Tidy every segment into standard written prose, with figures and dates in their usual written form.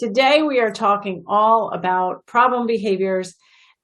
Today we are talking all about problem behaviors,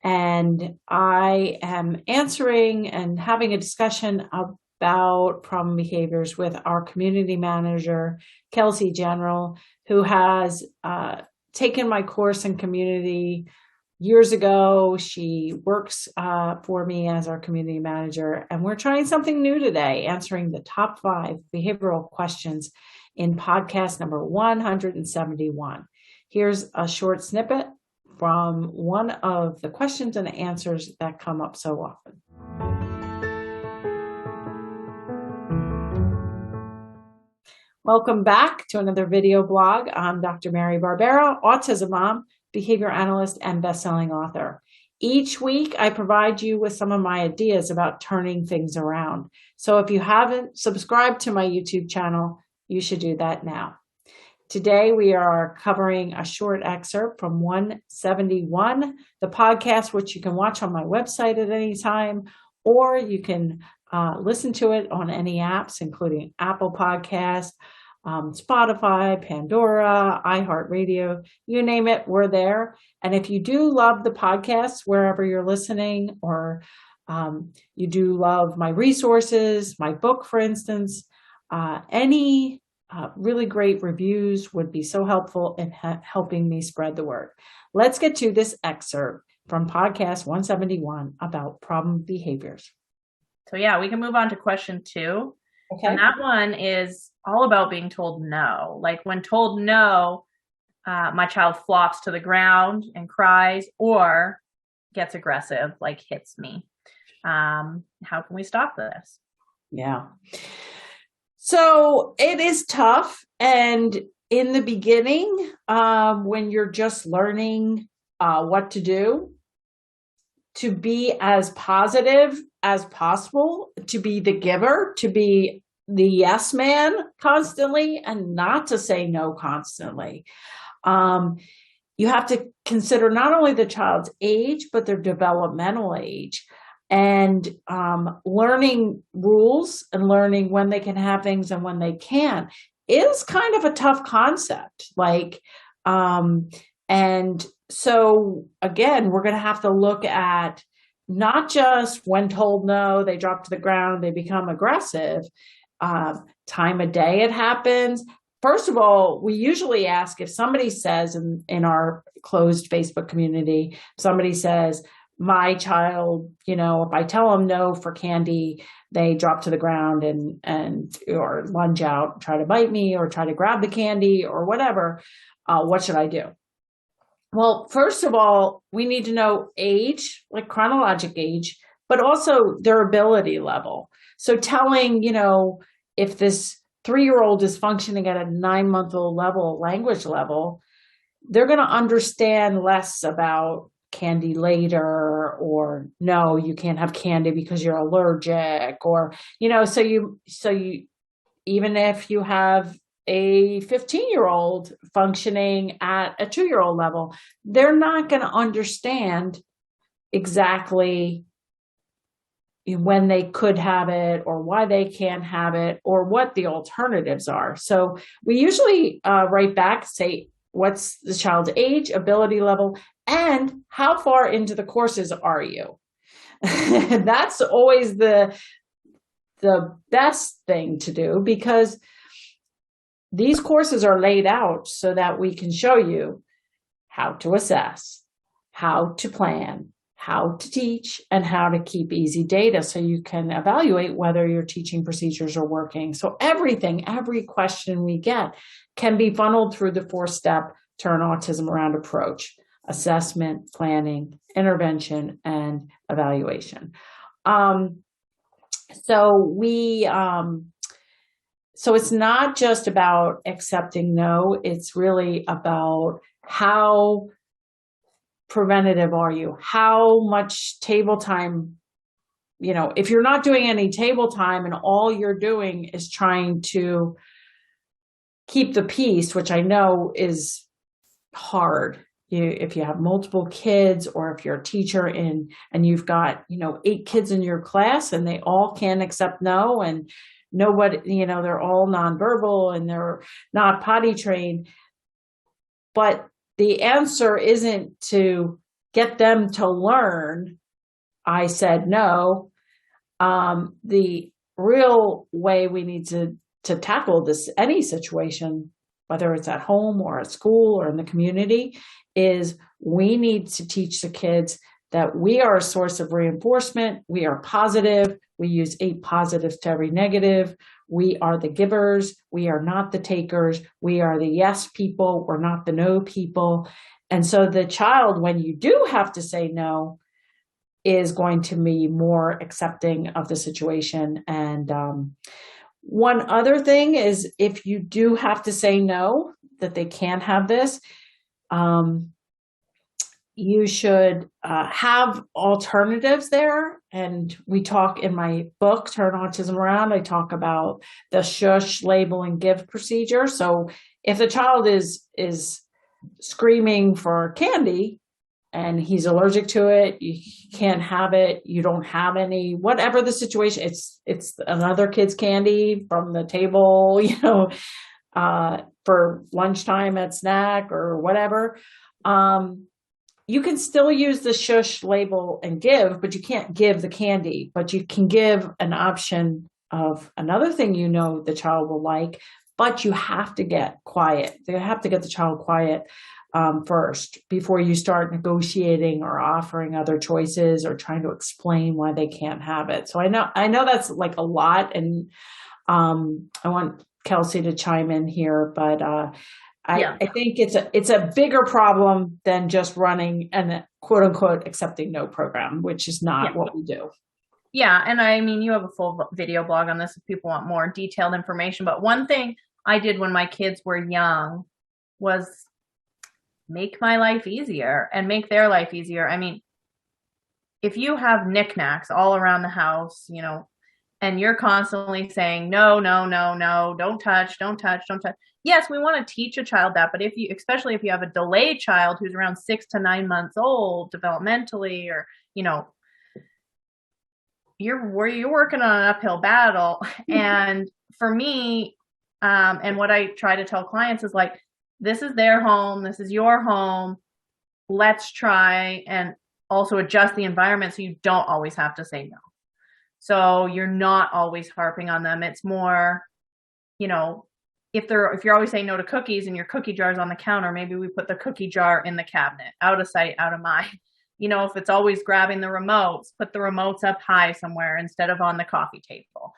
and I am answering and having a discussion about problem behaviors with our community manager, Kelsey General, who has taken my course in community years ago. She works for me as our community manager, and we're trying something new today, answering the top 5 behavioral questions in podcast number 171. Here's a short snippet from one of the questions and answers that come up so often. Welcome back to another video blog. I'm Dr. Mary Barbera, autism mom, behavior analyst, and best-selling author. Each week, I provide you with some of my ideas about turning things around. So if you haven't subscribed to my YouTube channel, you should do that now. Today, we are covering a short excerpt from 171, the podcast, which you can watch on my website at any time, or you can listen to it on any apps, including Apple Podcasts, Spotify, Pandora, iHeartRadio, you name it, we're there. And if you do love the podcast, wherever you're listening, or you do love my resources, my book, for instance, any really great reviews would be so helpful in helping me spread the word. Let's get to this excerpt from podcast 171 about problem behaviors. So yeah, we can move on to question 2. Okay. And that one is all about being told no. Like when told no, my child flops to the ground and cries or gets aggressive, like hits me. How can we stop this? Yeah. So it is tough. And in the beginning, when you're just learning what to do, to be as positive as possible, to be the giver, to be the yes man constantly, and not to say no constantly. You have to consider not only the child's age, but their developmental age. And learning rules and learning when they can have things and when they can't is kind of a tough concept. And so again, we're going to have to look at not just when told no, they drop to the ground, they become aggressive, time of day it happens. First of all, we usually ask if somebody says in our closed Facebook community, somebody says, my child, if I tell them no for candy, they drop to the ground and or lunge out, try to bite me or try to grab the candy or whatever. What should I do? Well, first of all, we need to know age, like chronologic age, but also their ability level. So telling, if this 3-year-old is functioning at a 9-month-old level, language level, they're going to understand less about candy later, or no, you can't have candy because you're allergic, or, so you, even if you have a 15-year-old functioning at a 2-year-old level, they're not going to understand exactly when they could have it or why they can't have it or what the alternatives are. So we usually write back, say, what's the child's age, ability level, and how far into the courses are you? That's always the best thing to do, because these courses are laid out so that we can show you how to assess, how to plan, how to teach, and how to keep easy data so you can evaluate whether your teaching procedures are working. So every question we get can be funneled through the 4-step Turn Autism Around approach: assessment, planning, intervention, and evaluation. So it's not just about accepting no, it's really about how preventative are you? How much table time, if you're not doing any table time and all you're doing is trying to keep the peace, which I know is hard. If you have multiple kids, or if you're a teacher and you've got, 8 kids in your class and they all can't accept no, and nobody, they're all nonverbal and they're not potty trained, But the answer isn't to get them to learn, I said no. The real way we need to tackle this, any situation, whether it's at home or at school or in the community, is we need to teach the kids that we are a source of reinforcement. We are positive. We use 8 positives to every negative. We are the givers. We are not the takers. We are the yes people. We're not the no people. And so the child, when you do have to say no, is going to be more accepting of the situation. And one other thing is, if you do have to say no, that they can't have this, you should have alternatives there. And we talk in my book, Turn Autism Around, I talk about the shush, label, and give procedure. So if the child is screaming for candy and he's allergic to it, you can't have it, you don't have any, whatever the situation, it's another kid's candy from the table, for lunchtime at snack or whatever. You can still use the shush, label, and give, but you can't give the candy, but you can give an option of another thing the child will like, but you have to get quiet. You have to get the child quiet first before you start negotiating or offering other choices or trying to explain why they can't have it. So I know that's like a lot, and I want Kelsey to chime in here, but I think it's a bigger problem than just running an quote unquote accepting no program, which is not what we do. Yeah. And I mean, you have a full video blog on this if people want more detailed information. But one thing I did when my kids were young was make my life easier and make their life easier. I mean, if you have knickknacks all around the house, and you're constantly saying, no, no, no, no, don't touch, don't touch, don't touch. Yes, we want to teach a child that, but especially if you have a delayed child who's around 6 to 9 months old developmentally, or, you're working on an uphill battle. And for me, and what I try to tell clients is like, this is their home. This is your home. Let's try and also adjust the environment so you don't always have to say no. So you're not always harping on them. It's more, if you're always saying no to cookies and your cookie jar's on the counter, maybe we put the cookie jar in the cabinet, out of sight, out of mind. If it's always grabbing the remotes, put the remotes up high somewhere instead of on the coffee table,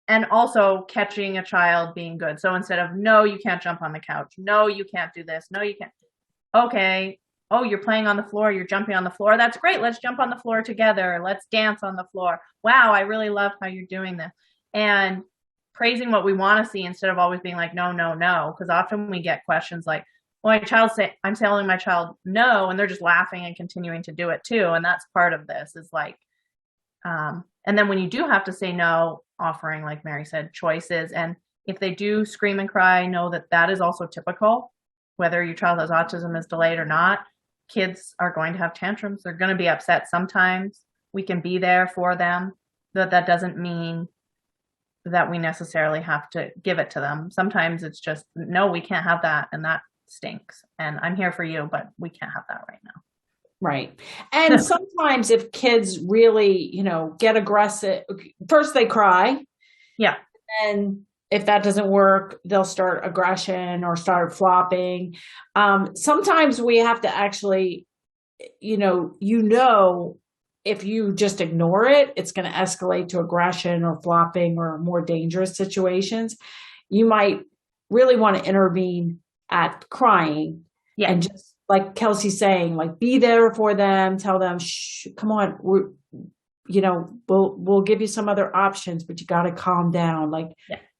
and also catching a child being good. So instead of, no, you can't jump on the couch. No, you can't do this. No, you can't. Okay. Oh, you're playing on the floor. You're jumping on the floor. That's great. Let's jump on the floor together. Let's dance on the floor. Wow, I really love how you're doing this. And praising what we want to see instead of always being like, no, no, no. Because often we get questions like, well, I'm telling my child no, and they're just laughing and continuing to do it too. And that's part of this is like, and then when you do have to say no, offering, like Mary said, choices. And if they do scream and cry, know that is also typical, whether your child has autism is delayed or not. Kids are going to have tantrums. They're going to be upset sometimes. We can be there for them, but that doesn't mean that we necessarily have to give it to them. Sometimes it's just, no, we can't have that, and that stinks. And I'm here for you, but we can't have that right now. Right. And sometimes if kids really, get aggressive, first they cry. Yeah. And if that doesn't work, they'll start aggression or start flopping. Sometimes we have to actually, if you just ignore it, it's going to escalate to aggression or flopping or more dangerous situations. You might really want to intervene at crying. Yeah. And just like Kelsey's saying, like, be there for them, tell them, shh, come on, we'll give you some other options, but you got to calm down. Like,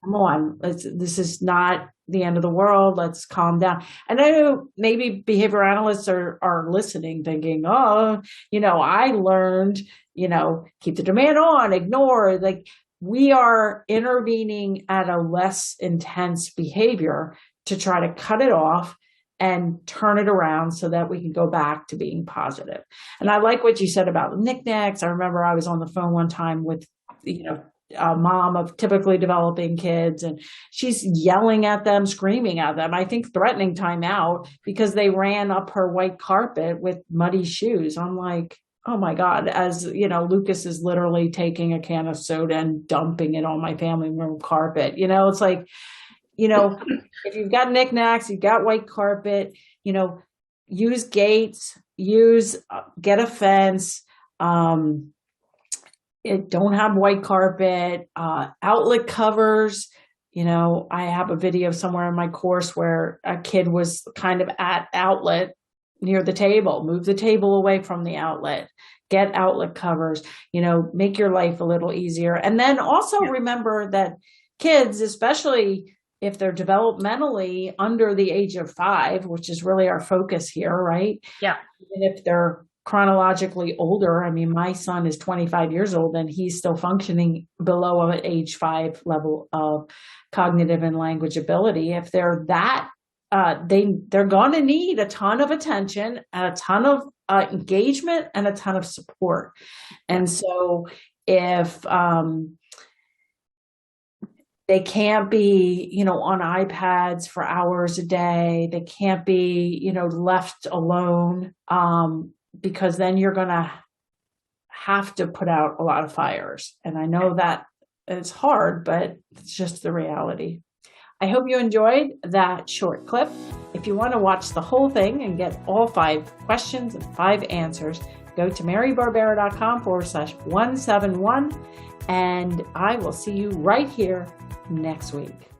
come on, this is not the end of the world. Let's calm down. And I know maybe behavior analysts are listening thinking, I learned, keep the demand on, ignore. Like, we are intervening at a less intense behavior to try to cut it off and turn it around so that we can go back to being positive. And I like what you said about knickknacks. I remember I was on the phone one time with, a mom of typically developing kids, and she's yelling at them, screaming at them, I think threatening time out because they ran up her white carpet with muddy shoes. I'm like, oh my God, as you know, Lucas is literally taking a can of soda and dumping it on my family room carpet. You know, it's like, you know, if you've got knickknacks, you've got white carpet, you know, use gates, get a fence, don't have white carpet, outlet covers. You know, I have a video somewhere in my course where a kid was kind of at outlet near the table. Move the table away from the outlet, get outlet covers, you know, make your life a little easier. And then also remember that kids, especially if they're developmentally under the age of 5, which is really our focus here, right? Yeah. Even if they're chronologically older, I mean, my son is 25 years old and he's still functioning below an age 5 level of cognitive and language ability. If they're that, they're going to need a ton of attention and a ton of engagement and a ton of support. And so if they can't be, you know, on iPads for hours a day, they can't be, you know, left alone, because then you're going to have to put out a lot of fires. And I know that it's hard, but it's just the reality. I hope you enjoyed that short clip. If you want to watch the whole thing and get all 5 questions and 5 answers, go to marybarbera.com/171, and I will see you right here next week.